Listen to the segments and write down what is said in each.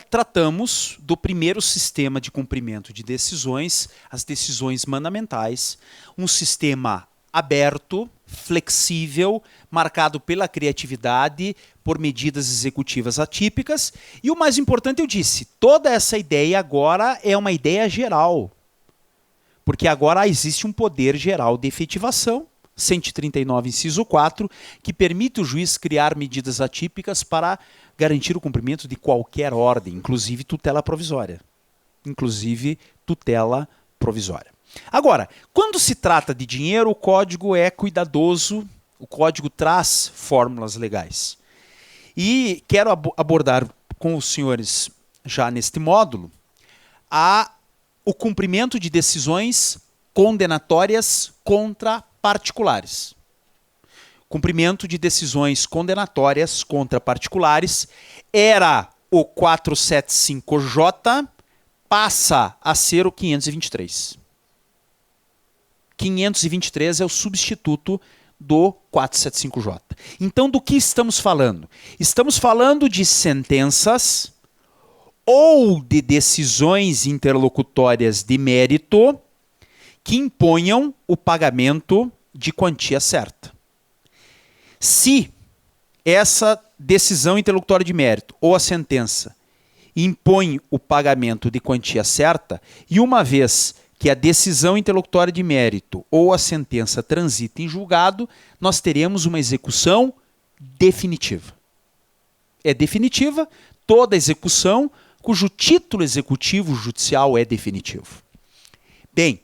tratamos do primeiro sistema de cumprimento de decisões, as decisões mandamentais, um sistema aberto, flexível, marcado pela criatividade, por medidas executivas atípicas. E o mais importante, eu disse, toda essa ideia agora é uma ideia geral, porque agora existe um poder geral de efetivação, 139, inciso 4, que permite o juiz criar medidas atípicas para garantir o cumprimento de qualquer ordem, inclusive tutela provisória. Agora, quando se trata de dinheiro, o código é cuidadoso, o código traz fórmulas legais. E quero abordar com os senhores, já neste módulo, o cumprimento de decisões condenatórias contra particulares. Cumprimento de decisões condenatórias contra particulares era o 475J, passa a ser o 523. 523 é o substituto do 475J. Então, do que estamos falando? Estamos falando de sentenças ou de decisões interlocutórias de mérito que imponham o pagamento de quantia certa. Se essa decisão interlocutória de mérito ou a sentença impõe o pagamento de quantia certa, e uma vez que a decisão interlocutória de mérito ou a sentença transita em julgado, nós teremos uma execução definitiva. É definitiva toda execução cujo título executivo judicial é definitivo. Bem,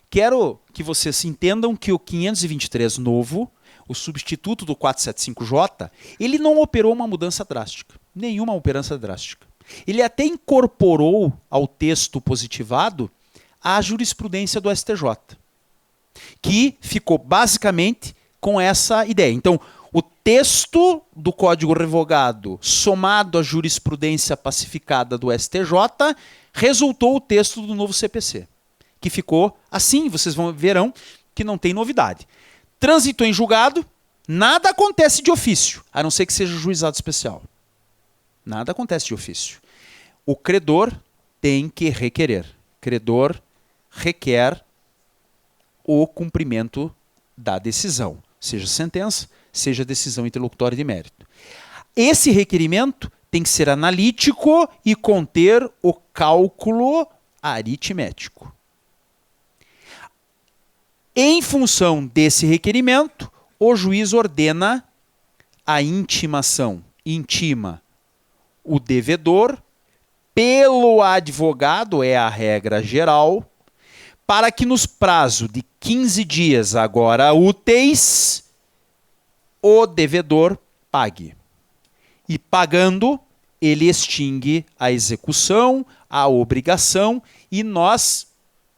quero que vocês entendam que o 523 novo, o substituto do 475J, ele não operou uma mudança drástica, nenhuma mudança drástica. Ele até incorporou ao texto positivado a jurisprudência do STJ, que ficou basicamente com essa ideia. Então, o texto do Código Revogado, somado à jurisprudência pacificada do STJ, resultou o texto do novo CPC, que ficou assim, vocês verão que não tem novidade. Transitou em julgado, nada acontece de ofício, a não ser que seja juizado especial. Nada acontece de ofício. O credor tem que requerer. Credor requer o cumprimento da decisão, seja sentença, seja decisão interlocutória de mérito. Esse requerimento tem que ser analítico e conter o cálculo aritmético. Em função desse requerimento, o juiz ordena a intimação. Intima o devedor pelo advogado, é a regra geral, para que nos prazo de 15 dias agora úteis, o devedor pague. E pagando, ele extingue a execução, a obrigação, e nós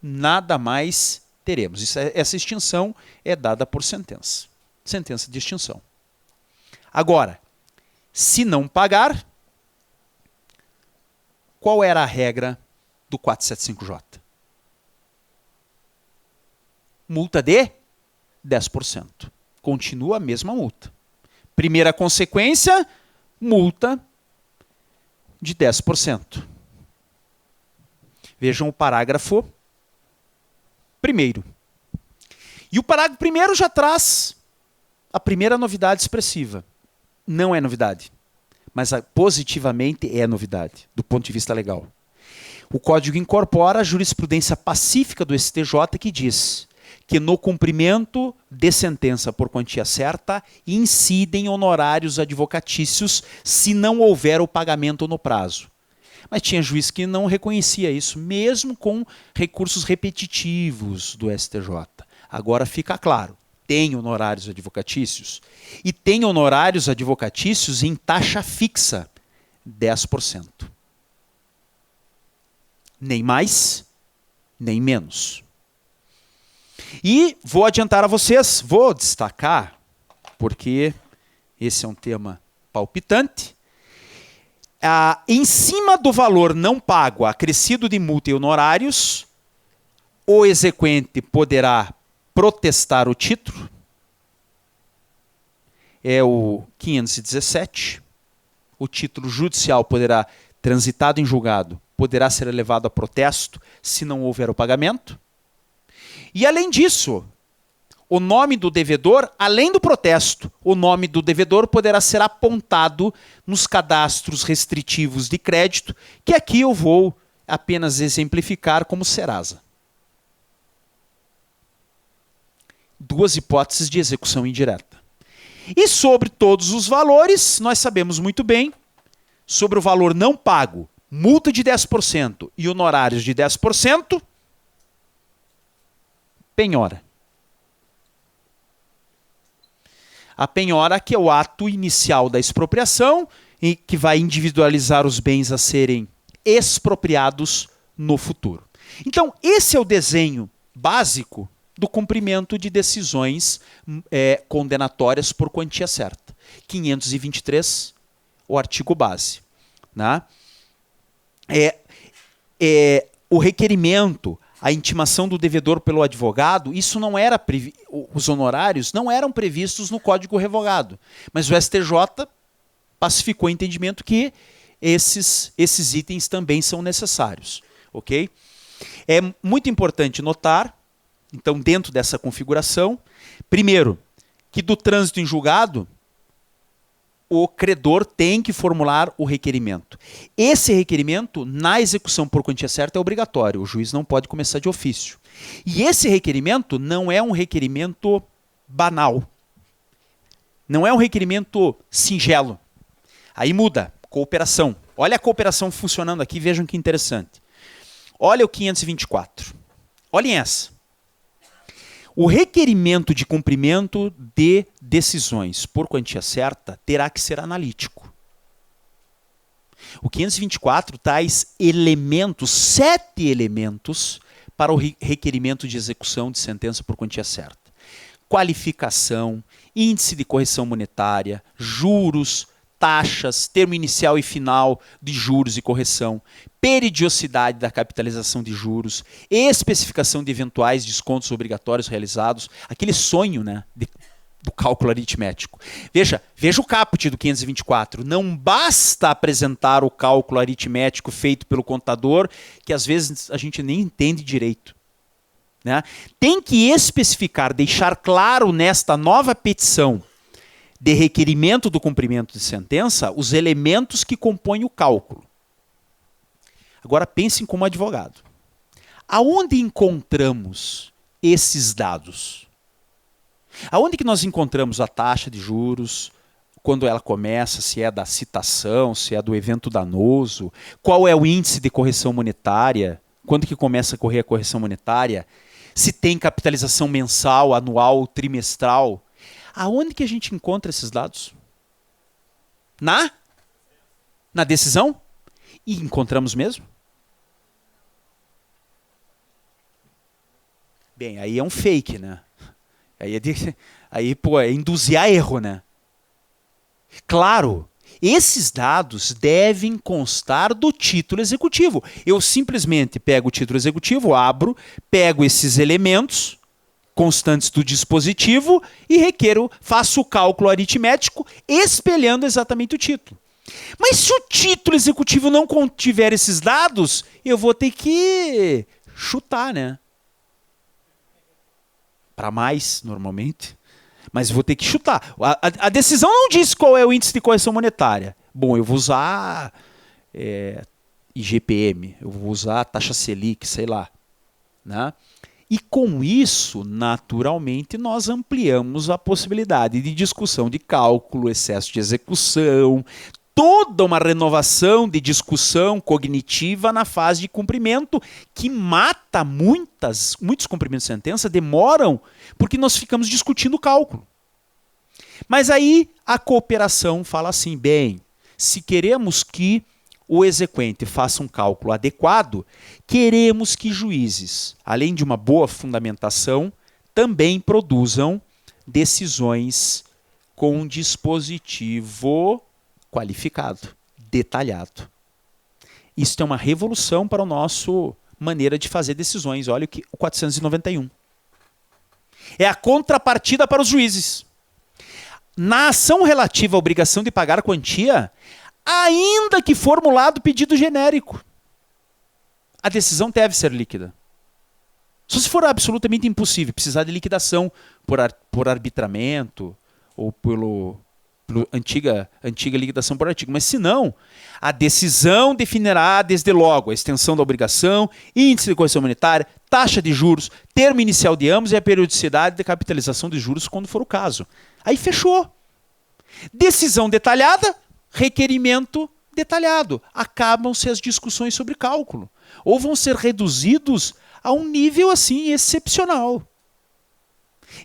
nada mais teremos. Essa extinção é dada por sentença. Sentença de extinção. Agora, se não pagar, qual era a regra do 475J? Multa de 10%. Continua a mesma multa. Primeira consequência, multa de 10%. Vejam o parágrafo 1º. E o parágrafo 1º já traz a primeira novidade expressiva. Não é novidade, mas positivamente é novidade, do ponto de vista legal. O Código incorpora a jurisprudência pacífica do STJ que diz que no cumprimento de sentença por quantia certa incidem honorários advocatícios se não houver o pagamento no prazo. Mas tinha juiz que não reconhecia isso, mesmo com recursos repetitivos do STJ. Agora fica claro, tem honorários advocatícios e tem honorários advocatícios em taxa fixa, 10%. Nem mais, nem menos. E vou adiantar a vocês, vou destacar, porque esse é um tema palpitante. Em cima do valor não pago, acrescido de multa e honorários, o exequente poderá protestar o título. É o 517. O título judicial poderá transitado em julgado poderá ser elevado a protesto se não houver o pagamento. E além disso, o nome do devedor, além do protesto, o nome do devedor poderá ser apontado nos cadastros restritivos de crédito, que aqui eu vou apenas exemplificar como Serasa. Duas hipóteses de execução indireta. E sobre todos os valores, nós sabemos muito bem, sobre o valor não pago, multa de 10% e honorários de 10%, penhora. A penhora, que é o ato inicial da expropriação, e que vai individualizar os bens a serem expropriados no futuro. Então, esse é o desenho básico do cumprimento de decisões condenatórias por quantia certa. 523, o artigo base. Né? O requerimento, a intimação do devedor pelo advogado, isso não era os honorários não eram previstos no Código Revogado, mas o STJ pacificou o entendimento que esses itens também são necessários, ok? É muito importante notar, então, dentro dessa configuração, primeiro, que do trânsito em julgado, o credor tem que formular o requerimento. Esse requerimento, na execução por quantia certa, é obrigatório. O juiz não pode começar de ofício. E esse requerimento não é um requerimento banal. Não é um requerimento singelo. Aí muda. Cooperação. Olha a cooperação funcionando aqui, vejam que interessante. Olha o 524. Olhem essa. O requerimento de cumprimento de decisões por quantia certa terá que ser analítico. O 524 traz elementos, 7 elementos, para o requerimento de execução de sentença por quantia certa. Qualificação, índice de correção monetária, juros, taxas, termo inicial e final de juros e correção, periodicidade da capitalização de juros, especificação de eventuais descontos obrigatórios realizados, aquele sonho, né, do cálculo aritmético. Veja o caput do 524. Não basta apresentar o cálculo aritmético feito pelo contador, que às vezes a gente nem entende direito. Né? Tem que especificar, deixar claro nesta nova petição de requerimento do cumprimento de sentença, os elementos que compõem o cálculo. Agora pensem como advogado. Aonde encontramos esses dados? Aonde que nós encontramos a taxa de juros, quando ela começa, se é da citação, se é do evento danoso, qual é o índice de correção monetária, quando que começa a correr a correção monetária, se tem capitalização mensal, anual, trimestral. Aonde que a gente encontra esses dados? Na decisão? E encontramos mesmo? Bem, aí é um fake, né? Aí é induzir a erro, né? Claro, esses dados devem constar do título executivo. Eu simplesmente pego o título executivo, abro, pego esses elementos constantes do dispositivo e faço o cálculo aritmético espelhando exatamente o título. Mas se o título executivo não contiver esses dados, eu vou ter que chutar, né? Para mais, normalmente. Mas vou ter que chutar. A decisão não diz qual é o índice de correção monetária. Bom, eu vou usar IGPM, eu vou usar taxa Selic, sei lá. Né? E com isso, naturalmente, nós ampliamos a possibilidade de discussão de cálculo, excesso de execução, toda uma renovação de discussão cognitiva na fase de cumprimento, que mata muitos cumprimentos de sentença, demoram, porque nós ficamos discutindo o cálculo. Mas aí a cooperação fala assim, bem, se queremos que o exequente faça um cálculo adequado, queremos que juízes, além de uma boa fundamentação, também produzam decisões com um dispositivo qualificado, detalhado. Isso é uma revolução para a nossa maneira de fazer decisões. Olha o 491. É a contrapartida para os juízes. Na ação relativa à obrigação de pagar a quantia, ainda que formulado pedido genérico. A decisão deve ser líquida. Só se for absolutamente impossível, precisar de liquidação por arbitramento ou pelo antiga liquidação por artigo. Mas se não, a decisão definirá desde logo a extensão da obrigação, índice de correção monetária, taxa de juros, termo inicial de ambos e a periodicidade de capitalização de juros quando for o caso. Aí fechou. Decisão detalhada, requerimento detalhado. Acabam-se as discussões sobre cálculo. Ou vão ser reduzidos a um nível assim excepcional.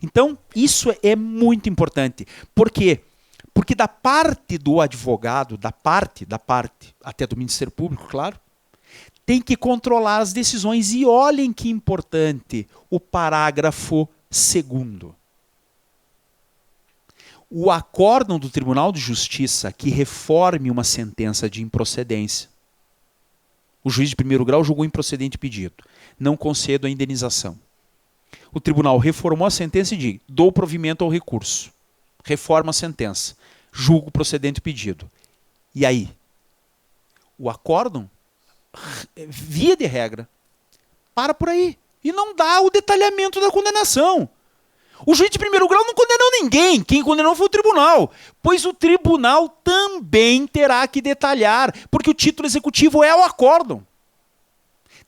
Então, isso é muito importante. Por quê? Porque da parte do advogado, da parte, até do Ministério Público, claro, tem que controlar as decisões. E olhem que importante o parágrafo 2º. O acórdão do Tribunal de Justiça que reforme uma sentença de improcedência. O juiz de primeiro grau julgou improcedente o pedido. Não concedo a indenização. O tribunal reformou a sentença e diz: dou provimento ao recurso. Reforma a sentença. Julgo procedente o pedido. E aí? O acórdão, via de regra, para por aí. E não dá o detalhamento da condenação. O juiz de primeiro grau não condenou ninguém. Quem condenou foi o tribunal. Pois o tribunal também terá que detalhar, porque o título executivo é o acórdão.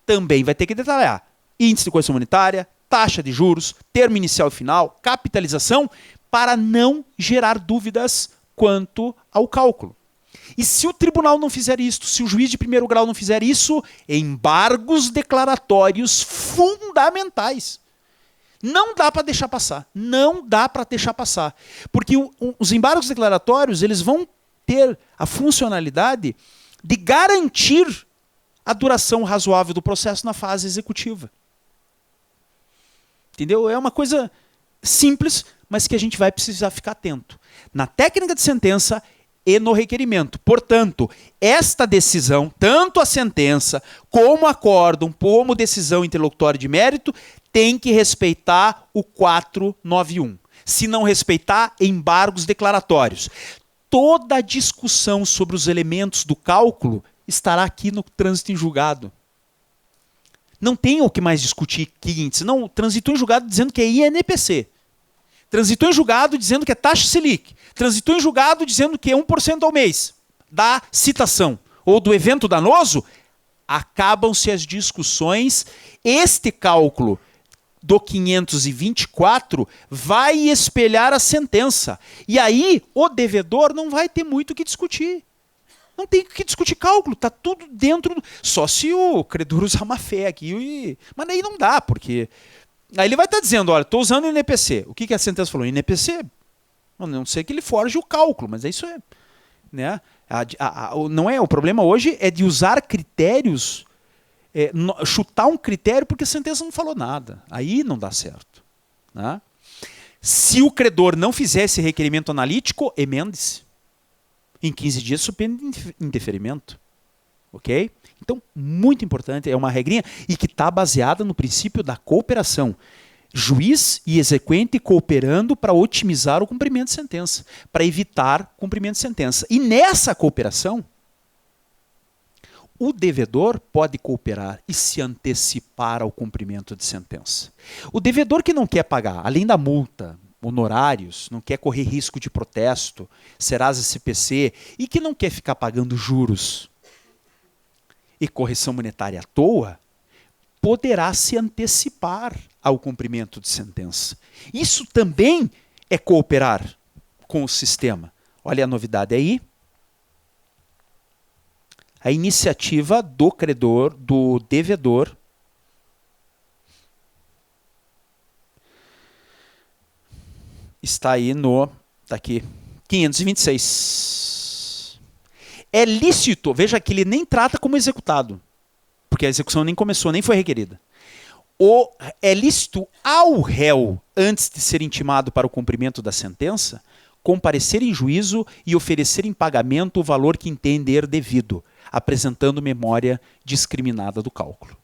Também vai ter que detalhar índice de correção monetária, taxa de juros, termo inicial e final, capitalização, para não gerar dúvidas quanto ao cálculo. E se o tribunal não fizer isto, se o juiz de primeiro grau não fizer isso, embargos declaratórios fundamentais. Não dá para deixar passar. Não dá para deixar passar. Porque os embargos declaratórios, eles vão ter a funcionalidade de garantir a duração razoável do processo na fase executiva. Entendeu? É uma coisa simples, mas que a gente vai precisar ficar atento. Na técnica de sentença e no requerimento. Portanto, esta decisão, tanto a sentença, como acórdão, como decisão interlocutória de mérito, tem que respeitar o 491. Se não respeitar, embargos declaratórios. Toda a discussão sobre os elementos do cálculo estará aqui no trânsito em julgado. Não tem o que mais discutir que índice. Não, transitou em julgado dizendo que é INPC. Transitou em julgado dizendo que é taxa Selic. Transitou em julgado dizendo que é 1% ao mês da citação ou do evento danoso. Acabam-se as discussões. Este cálculo do 524 vai espelhar a sentença. E aí o devedor não vai ter muito o que discutir. Não tem que discutir cálculo, está tudo dentro. Só se o credor usar má fé aqui. Mas aí não dá, porque aí ele vai estar dizendo: olha, estou usando o INPC. O que a sentença falou? INPC? A não ser que ele forje o cálculo, mas isso é. Né? Não é, o problema hoje é de usar critérios, chutar um critério porque a sentença não falou nada. Aí não dá certo. Né? Se o credor não fizer esse requerimento analítico, emende-se. Em 15 dias suspende indeferimento. Ok? Então, muito importante, é uma regrinha e que está baseada no princípio da cooperação. Juiz e exequente cooperando para otimizar o cumprimento de sentença, para evitar cumprimento de sentença. E nessa cooperação, o devedor pode cooperar e se antecipar ao cumprimento de sentença. O devedor que não quer pagar, além da multa, honorários, não quer correr risco de protesto, Serasa CPC, e que não quer ficar pagando juros e correção monetária à toa, poderá se antecipar ao cumprimento de sentença. Isso também é cooperar com o sistema. Olha a novidade aí. A iniciativa do credor, do devedor, está aí no, tá aqui, 526. É lícito, veja que ele nem trata como executado, porque a execução nem começou, nem foi requerida. É lícito ao réu, antes de ser intimado para o cumprimento da sentença, comparecer em juízo e oferecer em pagamento o valor que entender devido, apresentando memória discriminada do cálculo.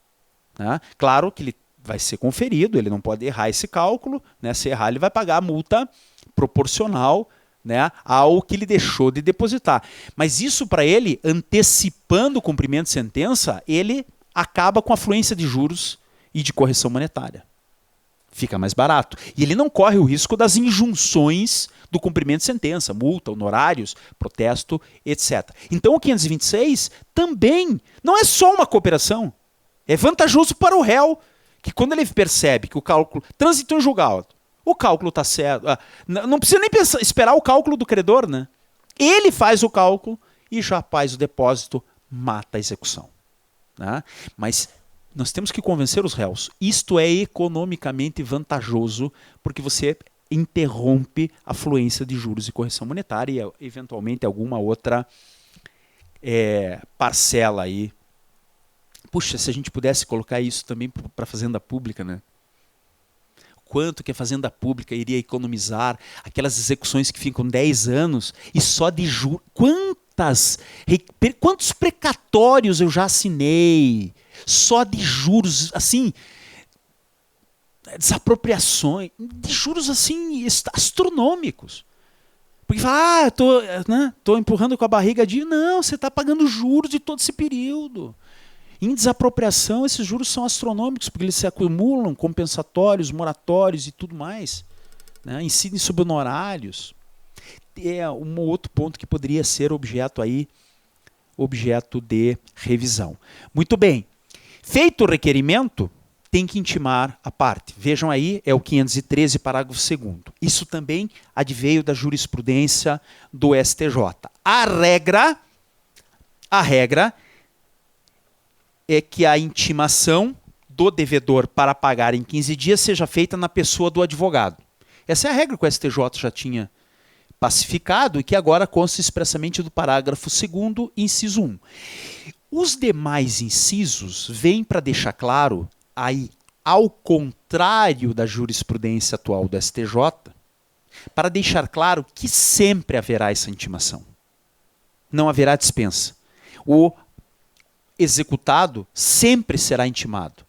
Né? Claro que ele vai ser conferido, ele não pode errar esse cálculo, né? Se errar ele vai pagar a multa proporcional né, ao que ele deixou de depositar. Mas isso para ele, antecipando o cumprimento de sentença, ele acaba com a fluência de juros e de correção monetária. Fica mais barato. E ele não corre o risco das injunções do cumprimento de sentença, multa, honorários, protesto, etc. Então o 526 também não é só uma cooperação. É vantajoso para o réu, que quando ele percebe que o cálculo transitou em julgado, o cálculo está certo, não precisa nem esperar o cálculo do credor, né? Ele faz o cálculo e já faz o depósito, mata a execução. Né? Mas nós temos que convencer os réus. Isto é economicamente vantajoso, porque você interrompe a fluência de juros e correção monetária e, eventualmente, alguma outra parcela aí. Puxa, se a gente pudesse colocar isso também para a fazenda pública, né? Quanto que a fazenda pública iria economizar aquelas execuções que ficam 10 anos e só de juros. Quantos precatórios eu já assinei só de juros, assim, desapropriações, de juros assim astronômicos. Porque fala, tô empurrando com a barriga de... Não, você está pagando juros de todo esse período. Em desapropriação, esses juros são astronômicos, porque eles se acumulam, compensatórios, moratórios e tudo mais. Né? Incidem sobre honorários. É um outro ponto que poderia ser objeto de revisão. Muito bem. Feito o requerimento, tem que intimar a parte. Vejam aí, é o 513, parágrafo 2º. Isso também adveio da jurisprudência do STJ. A regra é que a intimação do devedor para pagar em 15 dias seja feita na pessoa do advogado. Essa é a regra que o STJ já tinha pacificado e que agora consta expressamente do parágrafo 2º, inciso 1. Os demais incisos vêm para deixar claro, aí, ao contrário da jurisprudência atual do STJ, para deixar claro que sempre haverá essa intimação. Não haverá dispensa. O executado sempre será intimado.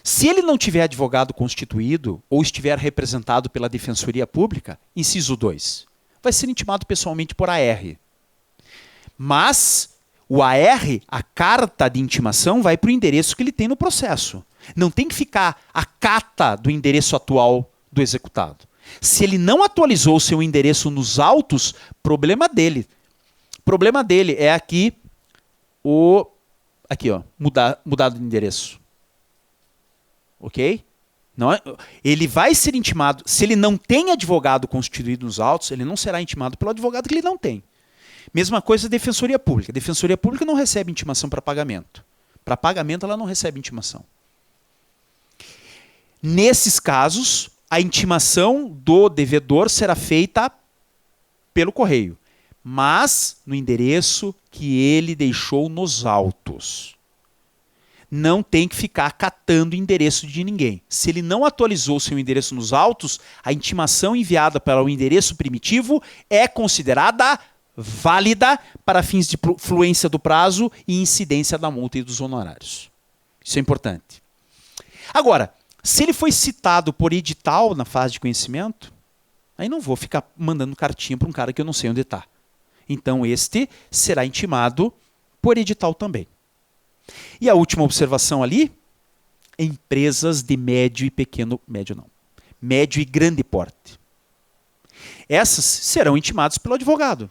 Se ele não tiver advogado constituído ou estiver representado pela Defensoria Pública, inciso 2, vai ser intimado pessoalmente por AR. Mas o AR, a carta de intimação, vai para o endereço que ele tem no processo. Não tem que ficar a cata do endereço atual do executado. Se ele não atualizou o seu endereço nos autos, problema dele. Problema dele é aqui, mudado de endereço. Ok? Não é, ele vai ser intimado, se ele não tem advogado constituído nos autos, ele não será intimado pelo advogado que ele não tem. Mesma coisa a Defensoria Pública. A Defensoria Pública não recebe intimação para pagamento. Para pagamento ela não recebe intimação. Nesses casos, a intimação do devedor será feita pelo correio, mas no endereço que ele deixou nos autos. Não tem que ficar catando o endereço de ninguém. Se ele não atualizou seu endereço nos autos, a intimação enviada para o endereço primitivo é considerada válida para fins de fluência do prazo e incidência da multa e dos honorários. Isso é importante. Agora, se ele foi citado por edital na fase de conhecimento, aí não vou ficar mandando cartinha para um cara que eu não sei onde está. Então, este será intimado por edital também. E a última observação ali, empresas de médio e grande porte. Essas serão intimadas pelo advogado.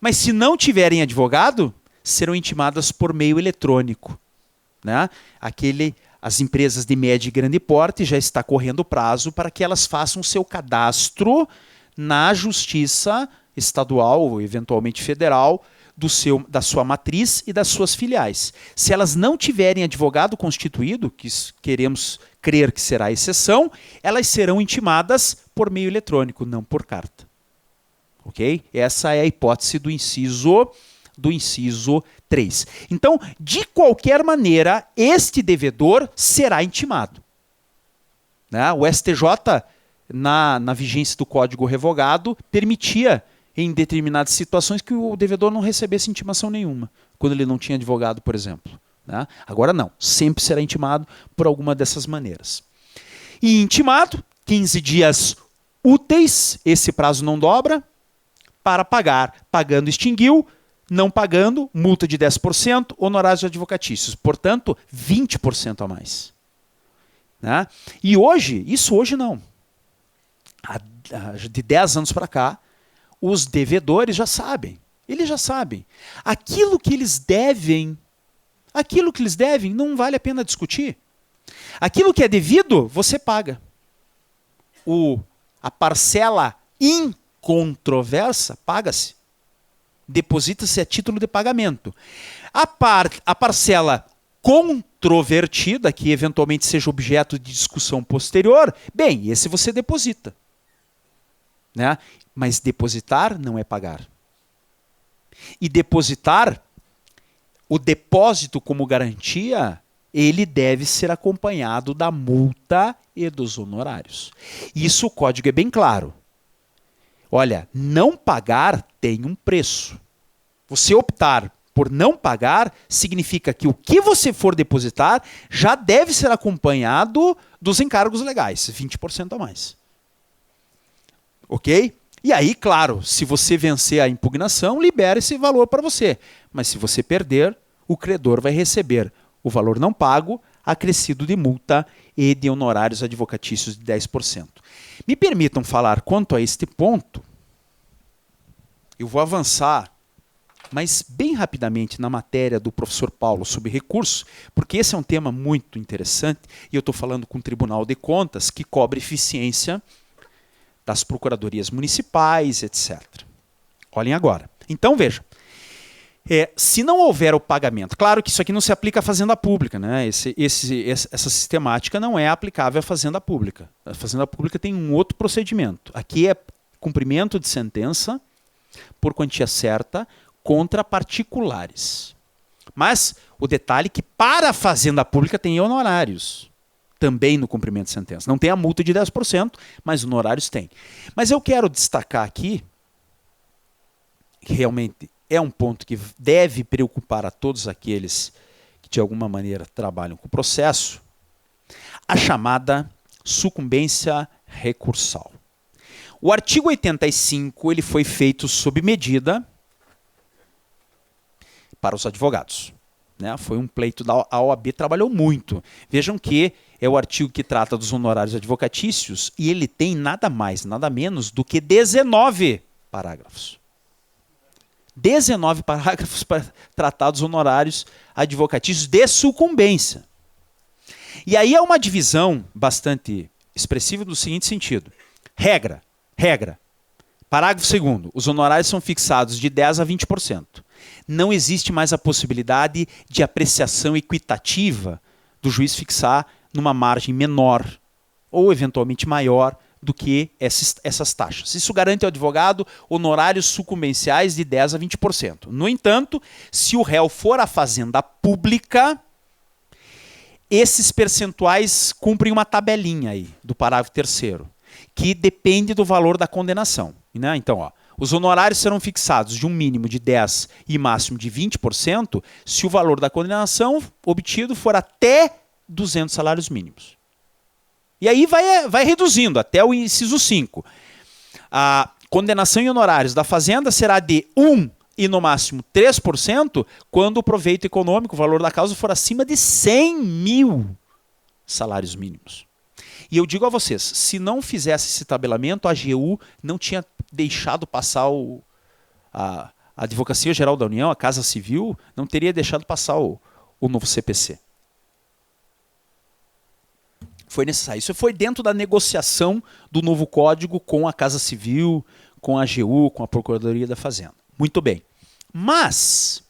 Mas se não tiverem advogado, serão intimadas por meio eletrônico. Né? As empresas de médio e grande porte já está correndo o prazo para que elas façam seu cadastro na Justiça Estadual ou eventualmente federal da sua matriz e das suas filiais. Se elas não tiverem advogado constituído, que queremos crer que será a exceção, elas serão intimadas por meio eletrônico, não por carta. Ok? Essa é a hipótese do inciso 3. Então, de qualquer maneira, este devedor será intimado. Né? O STJ, na vigência do Código Revogado, permitia, em determinadas situações, que o devedor não recebesse intimação nenhuma, quando ele não tinha advogado, por exemplo. Né? Agora não, sempre será intimado por alguma dessas maneiras. E intimado, 15 dias úteis, esse prazo não dobra. para pagar. Pagando, extinguiu. Não pagando, multa de 10%, honorários advocatícios. Portanto, 20% a mais. Né? E hoje, isso hoje não. De 10 anos para cá, os devedores já sabem. Eles já sabem. Aquilo que eles devem não vale a pena discutir. Aquilo que é devido, você paga. A parcela incontroversa, paga-se. Deposita-se a título de pagamento. A parcela controvertida, que eventualmente seja objeto de discussão posterior, bem, esse você deposita. Né? Mas depositar não é pagar. E depositar, o depósito como garantia, ele deve ser acompanhado da multa e dos honorários. Isso o código é bem claro. Olha, não pagar tem um preço. Você optar por não pagar significa que o que você for depositar já deve ser acompanhado dos encargos legais, 20% a mais. Ok? E aí, claro, se você vencer a impugnação, libera esse valor para você. Mas se você perder, o credor vai receber o valor não pago, acrescido de multa e de honorários advocatícios de 10%. Me permitam falar quanto a este ponto. Eu vou avançar, mas bem rapidamente na matéria do professor Paulo sobre recurso, porque esse é um tema muito interessante e eu estou falando com o Tribunal de Contas que cobre eficiência das procuradorias municipais, etc. Olhem agora. Então, vejam. Se não houver o pagamento, claro que isso aqui não se aplica à fazenda pública, né? Essa sistemática não é aplicável à fazenda pública. A fazenda pública tem um outro procedimento. Aqui é cumprimento de sentença por quantia certa contra particulares. Mas o detalhe é que para a fazenda pública tem honorários também no cumprimento de sentença. Não tem a multa de 10%, mas honorários tem. Mas eu quero destacar aqui, realmente é um ponto que deve preocupar a todos aqueles que de alguma maneira trabalham com o processo, a chamada sucumbência recursal. O artigo 85 ele foi feito sob medida para os advogados. Né? Foi um pleito da OAB, trabalhou muito. Vejam que é o artigo que trata dos honorários advocatícios e ele tem nada mais, nada menos do que 19 parágrafos. 19 parágrafos para tratar dos honorários advocatícios de sucumbência. E aí é uma divisão bastante expressiva no seguinte sentido. Regra. Parágrafo 2º. Os honorários são fixados de 10% a 20%. Não existe mais a possibilidade de apreciação equitativa do juiz fixar numa margem menor ou eventualmente maior do que essas taxas. Isso garante ao advogado honorários sucumbenciais de 10% a 20%. No entanto, se o réu for à fazenda pública, esses percentuais cumprem uma tabelinha aí do parágrafo 3º, que depende do valor da condenação. Né? Então, os honorários serão fixados de um mínimo de 10% e máximo de 20% se o valor da condenação obtido for até 200 salários mínimos. E aí vai reduzindo até o inciso 5. A condenação em honorários da fazenda será de 1% e no máximo 3% quando o proveito econômico, o valor da causa, for acima de 100 mil salários mínimos. E eu digo a vocês, se não fizesse esse tabelamento, a AGU não tinha deixado passar a Advocacia Geral da União, a Casa Civil, não teria deixado passar o novo CPC. Foi necessário. Isso foi dentro da negociação do novo código com a Casa Civil, com a AGU, com a Procuradoria da Fazenda. Muito bem. Mas,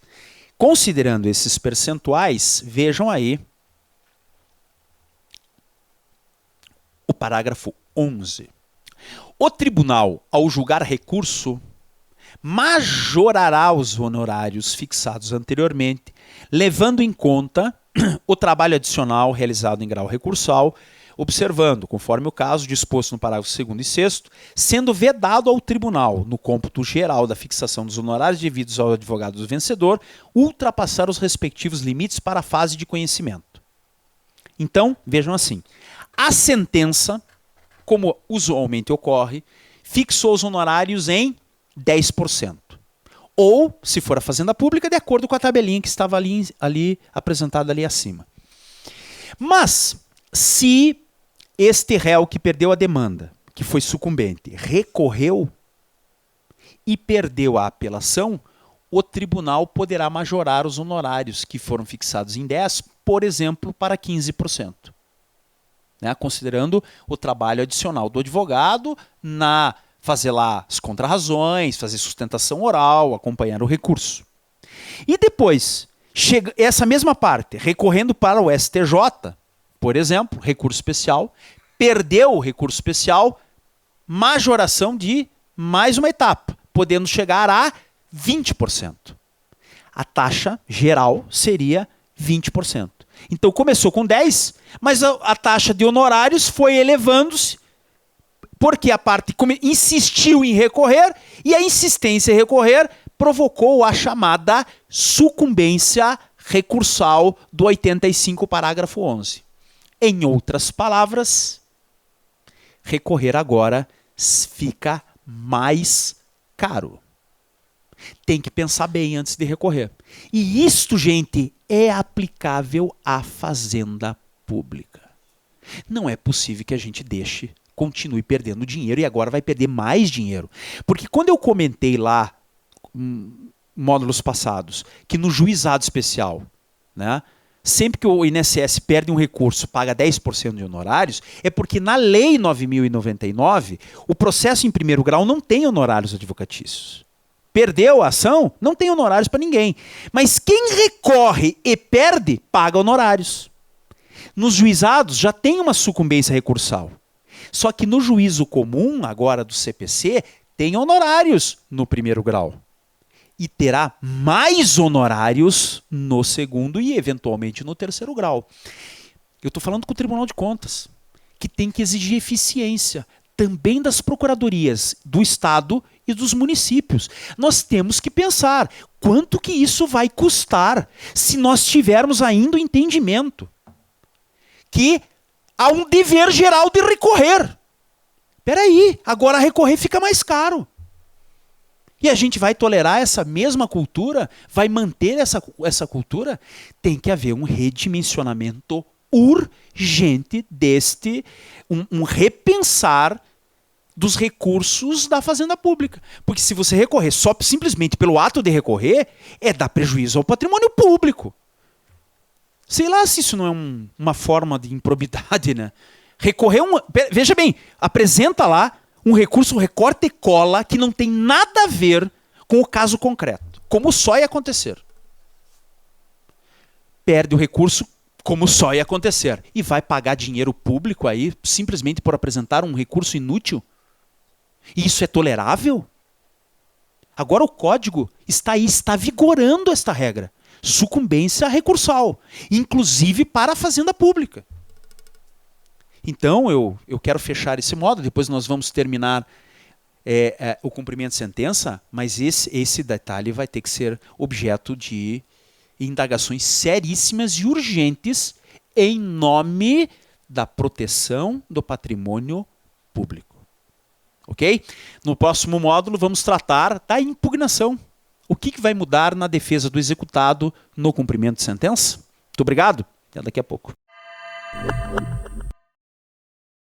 considerando esses percentuais, vejam aí o parágrafo 11. O tribunal, ao julgar recurso, majorará os honorários fixados anteriormente, levando em conta o trabalho adicional realizado em grau recursal, observando, conforme o caso disposto no parágrafo 2º e 6º, sendo vedado ao tribunal, no cômputo geral da fixação dos honorários devidos ao advogado do vencedor, ultrapassar os respectivos limites para a fase de conhecimento. Então, vejam assim, a sentença, como usualmente ocorre, fixou os honorários em 10%. Ou, se for a fazenda pública, de acordo com a tabelinha que estava ali apresentada ali acima. Mas, se este réu que perdeu a demanda, que foi sucumbente, recorreu e perdeu a apelação, o tribunal poderá majorar os honorários que foram fixados em 10%, por exemplo, para 15%. Né? Considerando o trabalho adicional do advogado na fazer lá as contrarrazões, fazer sustentação oral, acompanhar o recurso. E depois, chega essa mesma parte, recorrendo para o STJ, por exemplo, recurso especial, perdeu o recurso especial, majoração de mais uma etapa, podendo chegar a 20%. A taxa geral seria 20%. Então começou com 10%, mas a taxa de honorários foi elevando-se, porque a parte insistiu em recorrer, e a insistência em recorrer provocou a chamada sucumbência recursal do 85, parágrafo 11. Em outras palavras, recorrer agora fica mais caro. Tem que pensar bem antes de recorrer. E isto, gente, é aplicável à fazenda pública. Não é possível que a gente continue perdendo dinheiro e agora vai perder mais dinheiro. Porque quando eu comentei lá, módulos passados, que no juizado especial, né, sempre que o INSS perde um recurso, paga 10% de honorários, é porque na Lei 9.099, o processo em primeiro grau não tem honorários advocatícios. Perdeu a ação, não tem honorários para ninguém. Mas quem recorre e perde, paga honorários. Nos juizados já tem uma sucumbência recursal. Só que no juízo comum, agora do CPC, tem honorários no primeiro grau. E terá mais honorários no segundo e, eventualmente, no terceiro grau. Eu estou falando com o Tribunal de Contas, que tem que exigir eficiência também das procuradorias do Estado e dos municípios. Nós temos que pensar quanto que isso vai custar se nós tivermos ainda o entendimento que há um dever geral de recorrer. Espera aí, agora recorrer fica mais caro. E a gente vai tolerar essa mesma cultura? Vai manter essa cultura? Tem que haver um redimensionamento urgente um repensar dos recursos da fazenda pública. Porque se você recorrer simplesmente pelo ato de recorrer, dá prejuízo ao patrimônio público. Sei lá se isso não é uma forma de improbidade, né? Veja bem, apresenta lá um recurso recorte e cola que não tem nada a ver com o caso concreto, como só ia acontecer. Perde o recurso, como só ia acontecer. E vai pagar dinheiro público aí, simplesmente por apresentar um recurso inútil? E isso é tolerável? Agora o código está vigorando esta regra. Sucumbência recursal, inclusive para a fazenda pública. Então, eu quero fechar esse módulo, depois nós vamos terminar o cumprimento de sentença, mas esse detalhe vai ter que ser objeto de indagações seríssimas e urgentes em nome da proteção do patrimônio público. Ok? No próximo módulo vamos tratar da impugnação. O que vai mudar na defesa do executado no cumprimento de sentença? Muito obrigado. Até daqui a pouco.